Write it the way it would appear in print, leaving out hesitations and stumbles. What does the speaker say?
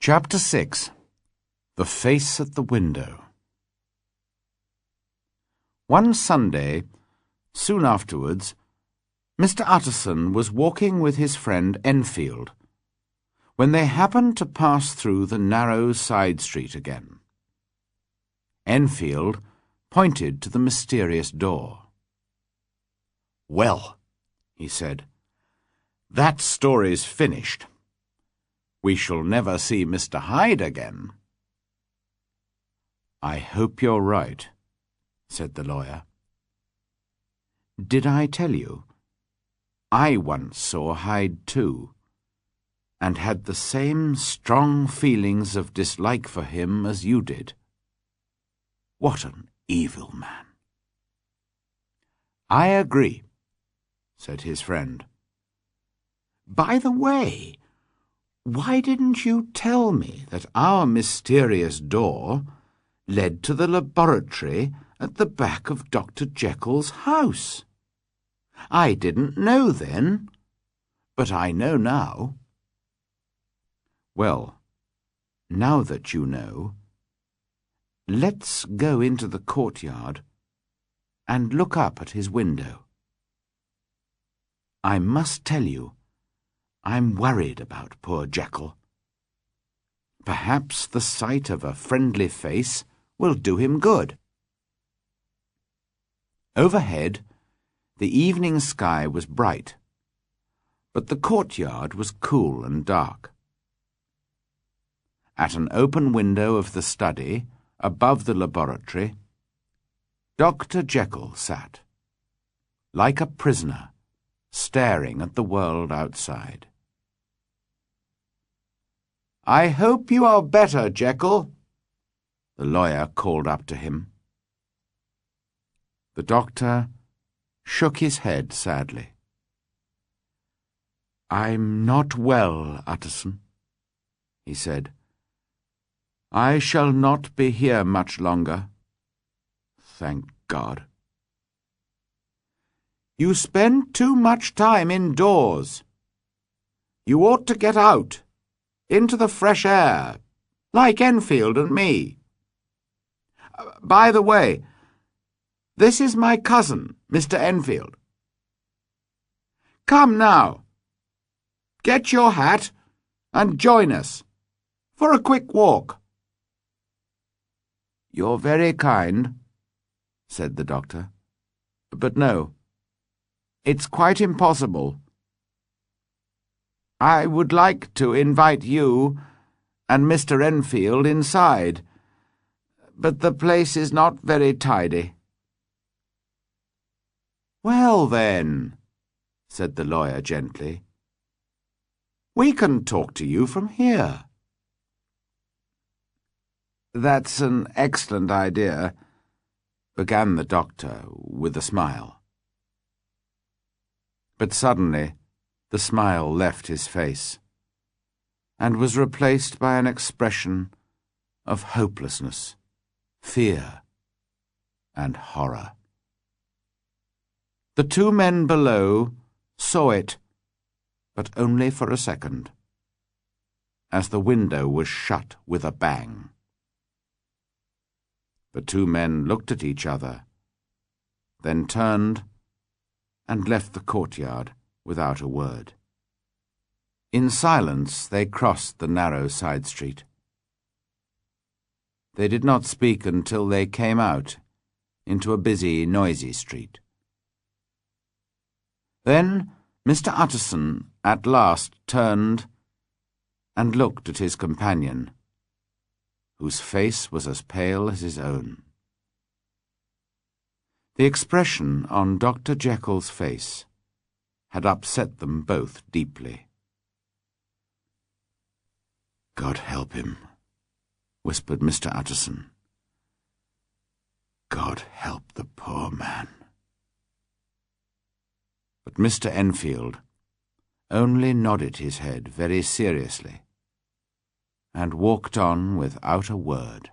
Chapter 6. The Face at the Window. One Sunday, soon afterwards, Mr. Utterson was walking with his friend Enfield, when they happened to pass through the narrow side street again. Enfield pointed to the mysterious door. "Well," he said, "that story's finished. We shall never see Mr. Hyde again." "I hope you're right," said the lawyer. "Did I tell you? I once saw Hyde too, and had the same strong feelings of dislike for him as you did. What an evil man!" "I agree," said his friend. "By the way, why didn't you tell me that our mysterious door led to the laboratory at the back of Dr. Jekyll's house? I didn't know then, but I know now." "Well, now that you know, let's go into the courtyard and look up at his window. I must tell you, I'm worried about poor Jekyll. Perhaps the sight of a friendly face will do him good." Overhead, the evening sky was bright, but the courtyard was cool and dark. At an open window of the study, above the laboratory, Dr. Jekyll sat, like a prisoner, staring at the world outside. "I hope you are better, Jekyll," the lawyer called up to him. The doctor shook his head sadly. "I'm not well, Utterson," he said. "I shall not be here much longer, thank God." "You spend too much time indoors. You ought to get out, into the fresh air, like Enfield and me. By the way, this is my cousin, Mr. Enfield. Come now, get your hat and join us for a quick walk." "You're very kind," said the doctor, "but no, it's quite impossible. I would like to invite you and Mr. Enfield inside, but the place is not very tidy." "Well then," said the lawyer gently, "we can talk to you from here." "That's an excellent idea," began the doctor with a smile. But suddenly the smile left his face, and was replaced by an expression of hopelessness, fear, and horror. The two men below saw it, but only for a second, as the window was shut with a bang. The two men looked at each other, then turned and left the courtyard without a word. In silence they crossed the narrow side street. They did not speak until they came out into a busy, noisy street. Then Mr. Utterson at last turned and looked at his companion, whose face was as pale as his own. The expression on Dr. Jekyll's face had upset them both deeply. "God help him," whispered Mr. Utterson. "God help the poor man." But Mr. Enfield only nodded his head very seriously and walked on without a word.